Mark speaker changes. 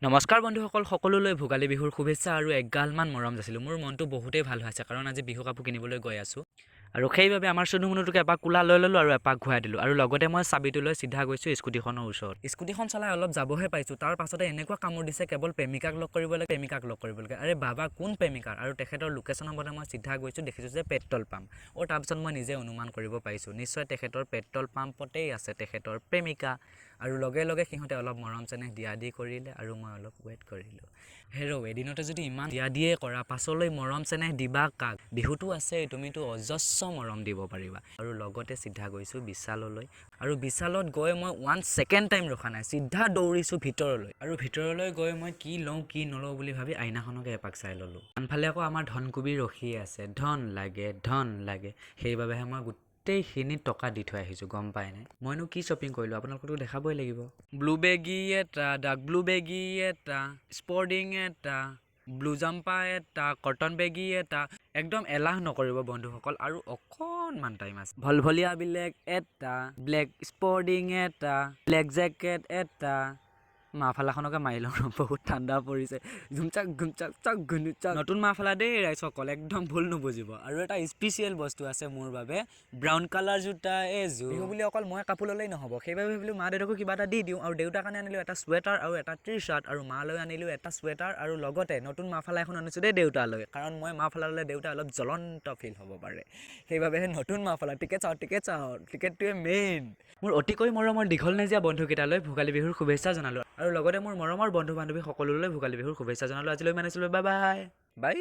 Speaker 1: নমস্কাৰ বন্ধুসকল, সকলোলৈ ভোগালী বিহুৰ শুভেচ্ছা আৰু এগালমান মৰম যাচিলোঁ। মোৰ মনটো বহুতেই ভাল হৈ আছে কাৰণ আজি বিহু কাপোৰ কিনিবলৈ গৈ আছোঁ আৰু সেইবাবে আমাৰ চুনুমুনুটোক এপাক কোলা লৈ ল'লোঁ আৰু এপাক ঘূৰাই দিলোঁ আৰু লগতে মই চাবিটো লৈ চিধা গৈছোঁ স্কুটিখনৰ ওচৰত। স্কুটিখন চলাই অলপ যাবহে পাইছোঁ, তাৰ পাছতে এনেকুৱা কামোৰ দিছে কেৱল প্ৰেমিকাক লগ কৰিব লাগে, আৰে বাবা কোন প্ৰেমিকাৰ? আৰু তেখেতৰ লোকেশ্যনৰ মতে মই চিধা গৈছোঁ, দেখিছোঁ যে পেট্ৰল পাম্প। তাৰপিছত মই নিজে অনুমান কৰিব পাৰিছোঁ নিশ্চয় তেখেতৰ পেট্ৰল পাম্পতেই আছে তেখেতৰ প্ৰেমিকা। আৰু লগে লগে সিহঁতে অলপ মৰম চেনেহ দিয়া দি কৰিলে আৰু মই অলপ ৱেইট কৰিলোঁ। হেৰ' এদিনতে যদি ইমান দিয়া দিয়ে কৰা, পাছলৈ মৰম চেনেহ দিবা কাক? বিহুটো আছেই, তুমিতো অজস্ৰ মৰম দিব পাৰিবা। আৰু লগতে চিধা গৈছোঁ বিশাললৈ আৰু বিশালত গৈ মই 1 ছেকেণ্ড টাইম ৰখা নাই, চিধা দৌৰিছোঁ ভিতৰলৈ আৰু ভিতৰলৈ গৈ মই কি লওঁ কি নলওঁ বুলি ভাবি আইনাখনকে এপাক চাই ল'লোঁ। আনফালে আকৌ আমাৰ ধনকুবি ৰখিয়ে আছে, ধন লাগে, সেইবাবেহে মই গোটেইখিনি টকা দি থৈ আহিছোঁ, গম পাই নাই? মইনো কি শ্বপিং কৰিলোঁ আপোনালোকতো দেখাবই লাগিব। ব্লু বেগী এটা, ডাৰ্ক ব্লু বেগী এটা, স্পৰ্টিং এটা, ব্লু জাম্পাৰ এটা, কটন বেগী এটা। একদম এলাহ নকৰিব বন্ধুসকল, আৰু অকণমান টাইম আছে। ভলভলীয়া ব্লেক এটা, ব্লেক স্পৰ্টিং এটা, ব্লেক জেকেট এটা। মাফালাখনকে মাৰি লওঁ, বহুত ঠাণ্ডা পৰিছে। ঘুমচাক ঘুমচাক চাক ঘুনুচাক। নতুন মাফালা দেই ৰাইজসকল, একদম ভুল নুবুজিব। আৰু এটা স্পেচিয়েল বস্তু আছে মোৰ বাবে, ব্ৰাউন কালাৰ জোতা এযোৰ। বিহু বুলি অকল মই কাপোৰ ল'লেই নহ'ব, সেইবাবে ভাবিলোঁ মা দেউতাকো কিবা এটা দি দিওঁ। আৰু দেউতাৰ কাৰণে আনিলোঁ এটা চুৱেটাৰ আৰু এটা টি চাৰ্ট, আৰু মালৈ আনিলোঁ এটা চুৱেটাৰ আৰু লগতে নতুন মাফালা এখন আনিছোঁ দেই দেউতালৈ, কাৰণ মই মাফালা ল'লে দেউতা অলপ জ্বলন্ত ফিল হ'ব পাৰে, সেইবাবেহে নতুন মাফালা। টিকেট চাওঁ, টিকেটটোৱে মেইন। মোৰ অতিকৈ মৰমৰ দীঘল নেজীয়া বন্ধুকেইটালৈ ভোগালী বিহুৰ শুভেচ্ছা জনালোঁ আৰু লগতে মোৰ মৰমৰ বন্ধু বান্ধৱী সকলোলৈ ভোগালী বিহুৰ শুভেচ্ছা জনালোঁ। আজিলৈ ইমানে, বাই বাই।